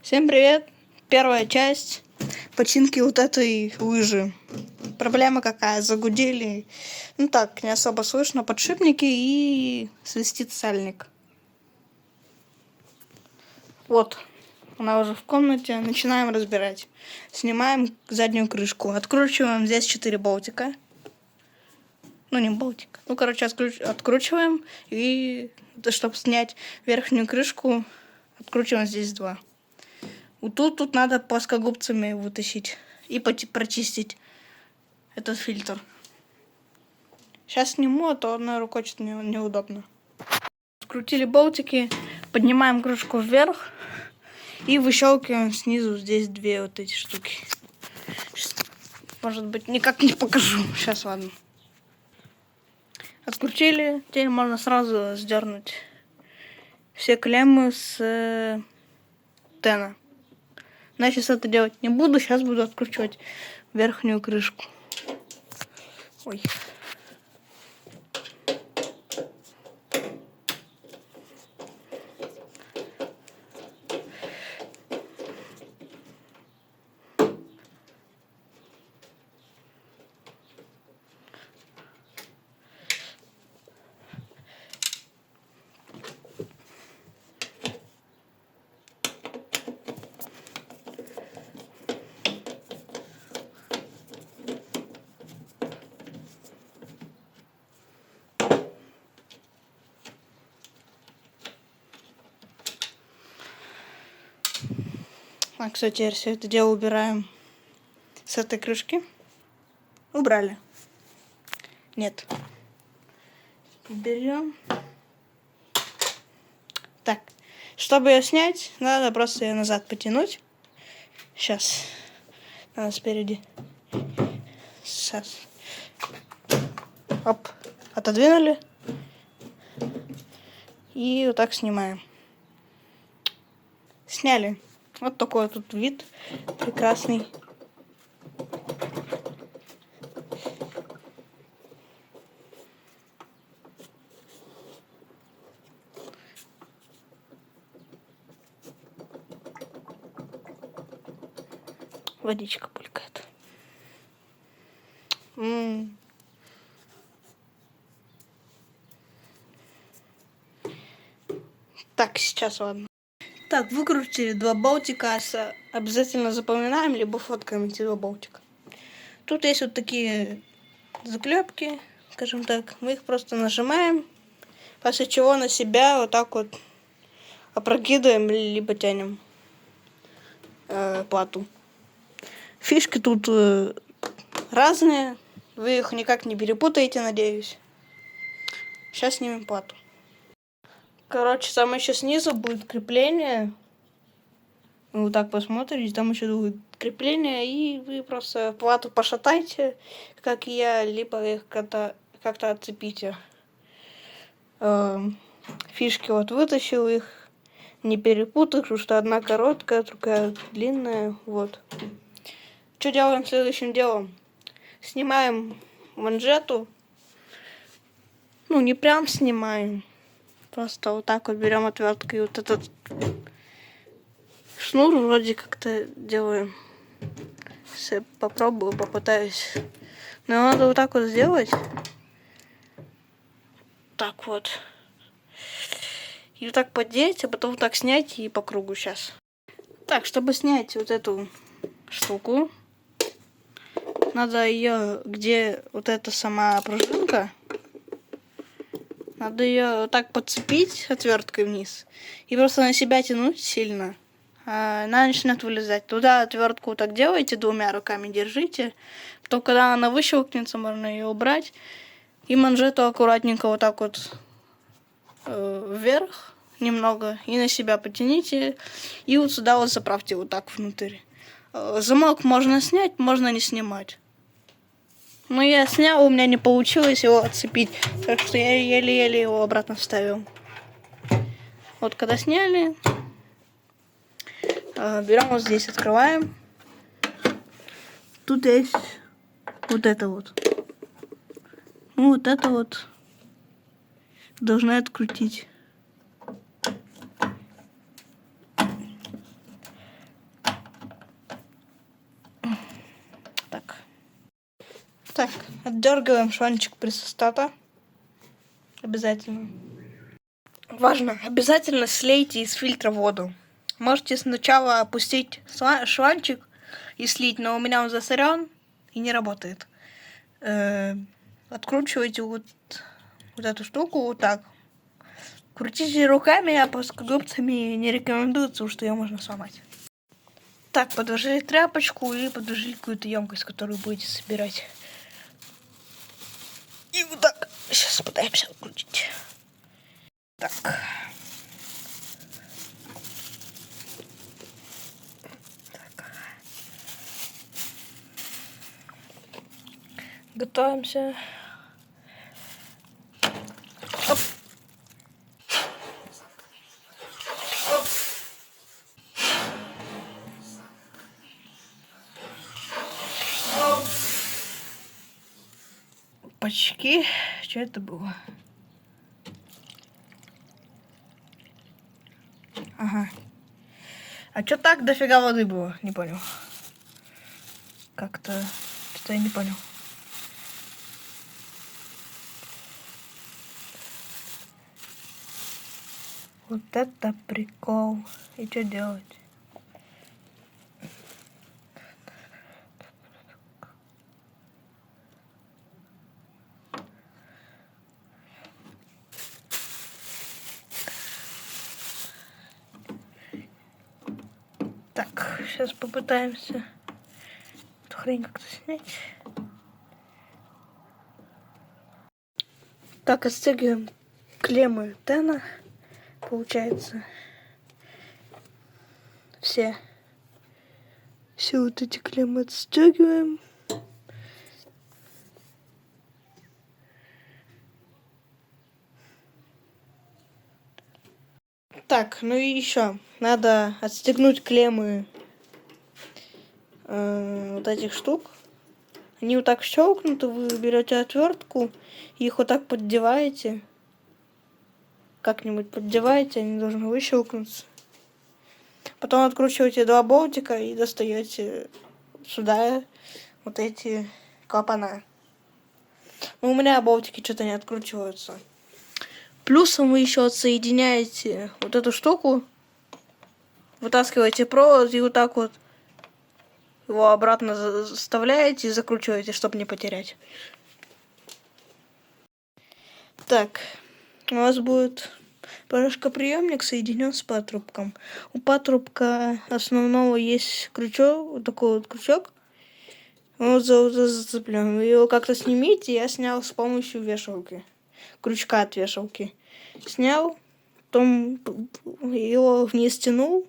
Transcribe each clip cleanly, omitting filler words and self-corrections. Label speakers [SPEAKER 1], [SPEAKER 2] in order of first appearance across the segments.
[SPEAKER 1] Всем привет! Первая часть починки вот этой лыжи. Проблема какая? Загудели. Ну так, не особо слышно подшипники и свистит сальник. Вот, она уже в комнате. Начинаем разбирать. Снимаем заднюю крышку. Откручиваем здесь 4 болтика. Ну, не болтик. Ну, короче, откручиваем. И чтобы снять верхнюю крышку, откручиваем здесь 2. Вот тут надо плоскогубцами вытащить и прочистить этот фильтр. Сейчас сниму, а то одной рукой что-то неудобно. Скрутили болтики, поднимаем крышку вверх и выщелкиваем снизу здесь 2 вот эти штуки. Может быть, никак не покажу. Сейчас, ладно. Открутили, теперь можно сразу сдернуть все клеммы с тена. Но я сейчас это делать не буду, сейчас буду откручивать верхнюю крышку. Ой. А, кстати, теперь все это дело убираем с этой крышки. Убрали. Нет. Берем. Так, чтобы ее снять, надо просто ее назад потянуть. Сейчас. Надо спереди. Сейчас. Оп. Отодвинули. И вот так снимаем. Сняли. Вот такой тут вид прекрасный. Водичка булькает. Так, сейчас ладно. Так, выкрутили 2 болтика. Обязательно запоминаем, либо фоткаем эти 2 болтика. Тут есть вот такие заклепки, скажем так. Мы их просто нажимаем, после чего на себя вот так вот опрокидываем, либо тянем плату. Фишки тут разные. Вы их никак не перепутаете, надеюсь. Сейчас снимем плату. Короче, там еще снизу будет крепление. Вы вот так посмотрите, там еще будет крепление, и вы просто плату пошатайте, как и я, либо их как-то отцепите. Фишки вот вытащил их, не перепутал, потому что одна короткая, другая длинная, вот. Что делаем следующим делом? Снимаем манжету. Ну, не прям снимаем. Просто вот так вот берем отверткой вот этот шнур вроде как-то делаем. Сейчас я попробую, попытаюсь. Но надо вот так вот сделать. Так вот. И вот так поддеть, а потом вот так снять и по кругу сейчас. Так, чтобы снять вот эту штуку, надо ее, где вот эта сама пружинка, надо ее вот так подцепить отверткой вниз и просто на себя тянуть сильно. Она начнет вылезать. Туда отвертку вот так делайте, 2 руками держите. Потом, когда она выщелкнется, можно ее убрать. И манжету аккуратненько вот так вот вверх немного и на себя потяните. И вот сюда вот заправьте вот так внутрь. Замок можно снять, можно не снимать. Но я снял, у меня не получилось его отцепить. Так что я еле-еле его обратно вставил. Вот когда сняли, берем вот здесь, открываем. Тут есть вот это вот. Ну, вот это вот должны открутить. Так, отдергиваем шланчик пресостата. Обязательно. Важно, обязательно слейте из фильтра воду. Можете сначала опустить шланчик и слить, но у меня он засорен и не работает. Откручивайте вот эту штуку вот так. Крутите руками, а плоскогубцами не рекомендуется, потому что ее можно сломать. Так, подложили тряпочку и подложили какую-то емкость, которую будете собирать. И вот так. Сейчас пытаемся открутить. Так. Готовимся. Оп. Оп. Оп. Почки. Что это было? Ага. А что так дофига воды было? Не понял. Как-то... Что-то я не понял. Вот это прикол. И что делать? Так, сейчас попытаемся эту хрень как-то снять. Так, отстегиваем клеммы Тена. Получается, все вот эти клеммы отстегиваем. Так, ну и еще надо отстегнуть клеммы вот этих штук. Они вот так щелкнуты, вы берете отвертку, их вот так поддеваете. Как-нибудь поддеваете, они должны выщелкнуться. Потом откручиваете два болтика и достаете сюда вот эти клапана. Но у меня болтики что-то не откручиваются. Плюсом вы еще отсоединяете вот эту штуку, вытаскиваете провод и вот так вот его обратно вставляете и закручиваете, чтобы не потерять. Так, у вас будет порошкоприемник соединен с патрубком. У патрубка основного есть крючок, вот такой вот крючок. Вот зацеплен. Вы его как-то снимите. Я снял с помощью вешалки. Крючка от вешалки. Снял, потом его вниз тянул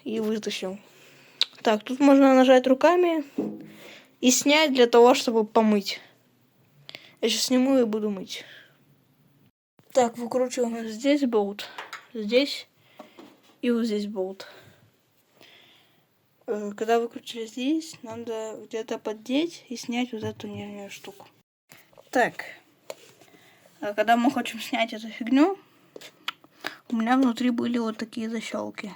[SPEAKER 1] и вытащил. Так, тут можно нажать руками и снять для того, чтобы помыть. Я сейчас сниму и буду мыть. Так, выкручиваем здесь болт, здесь и вот здесь болт. Когда выкрутили здесь, надо где-то поддеть и снять вот эту нижнюю штуку. Так, когда мы хотим снять эту фигню, у меня внутри были вот такие защелки.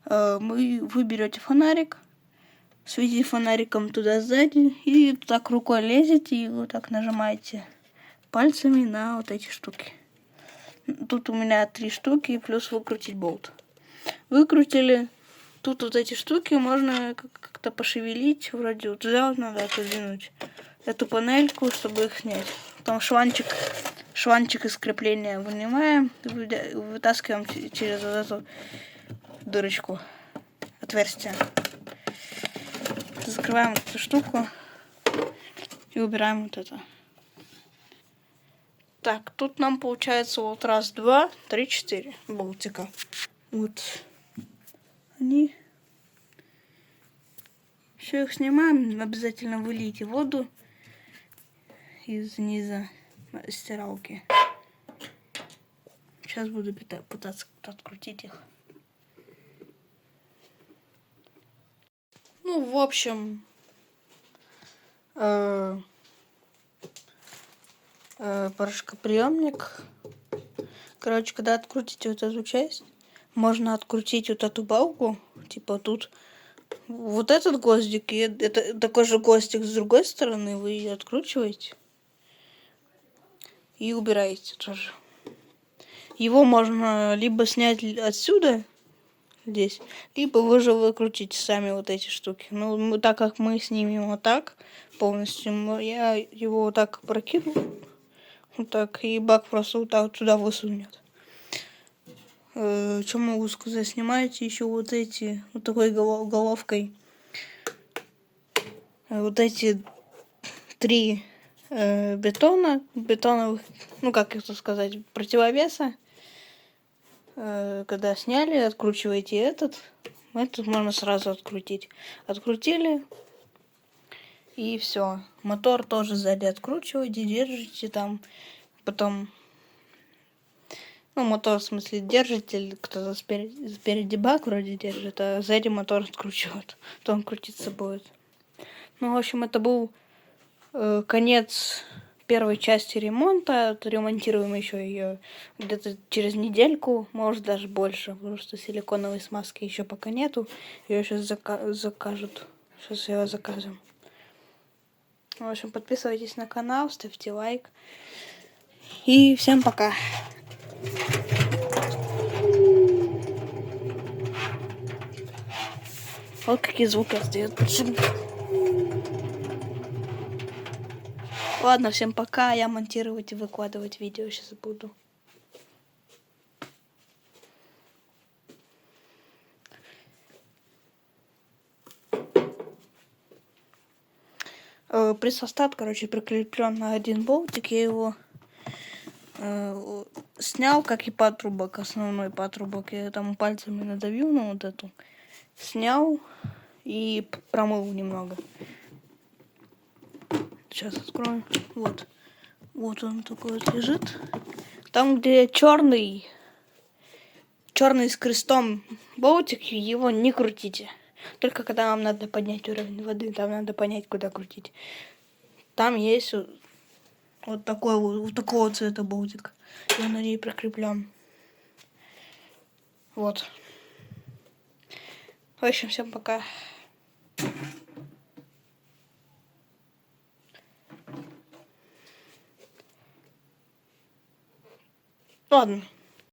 [SPEAKER 1] Вы берете фонарик, светите фонариком туда сзади и так рукой лезете и вот так нажимаете пальцами на вот эти штуки. Тут у меня 3 штуки плюс выкрутить болт. Выкрутили. Тут вот эти штуки можно как-то пошевелить. Вроде вот туда вот надо отодвинуть эту панельку, чтобы их снять. Потом шланчик из крепления вынимаем, вытаскиваем через вот эту дырочку, отверстие. Закрываем эту штуку и убираем вот это. Так, тут нам получается вот раз, два, три, 4 болтика. Вот они. Все их снимаем, обязательно вылейте воду из низа стиралки. Сейчас буду пытаться открутить их. Ну, в общем, порошкоприемник. Короче, когда открутите вот эту часть, можно открутить вот эту балку, типа тут вот этот гвоздик, и это такой же гвоздик с другой стороны, вы откручиваете и убираете тоже. Его можно либо снять отсюда, здесь, либо вы же выкрутите сами вот эти штуки. Ну, так как мы снимем вот так полностью, я его вот так прокину, вот так, и бак просто вот так туда высунет. Что могу сказать? Снимаете еще вот эти, вот такой головкой, вот эти 3 бетоновых, ну как это сказать, противовеса. Когда сняли, откручиваете этот можно сразу открутить. Открутили, и все. Мотор тоже сзади откручиваете, держите там, потом, ну, мотор, в смысле, держите, кто-то спереди бак вроде держит, а сзади мотор откручивает, то он крутиться будет. Ну, в общем, это был конец первой части ремонта. Отремонтируем еще ее где-то через недельку, может даже больше, потому что силиконовой смазки еще пока нету. Ее сейчас закажут. Сейчас ее заказываем. В общем, подписывайтесь на канал, ставьте лайк. И всем пока. Вот какие звуки отдает почему. Ладно, всем пока. Я монтировать и выкладывать видео сейчас буду. Пресс-состав, короче, прикреплен на один болтик. Я его снял, как и патрубок, основной патрубок. Я там пальцами надавил на вот эту. Снял и промыл немного. Сейчас откроем. Вот. Вот он такой вот лежит. Там, где черный с крестом болтик, его не крутите. Только когда вам надо поднять уровень воды, там надо понять, куда крутить. Там есть вот такой вот такого цвета болтик. И он на ней прикреплен. Вот. В общем, всем пока. Ладно.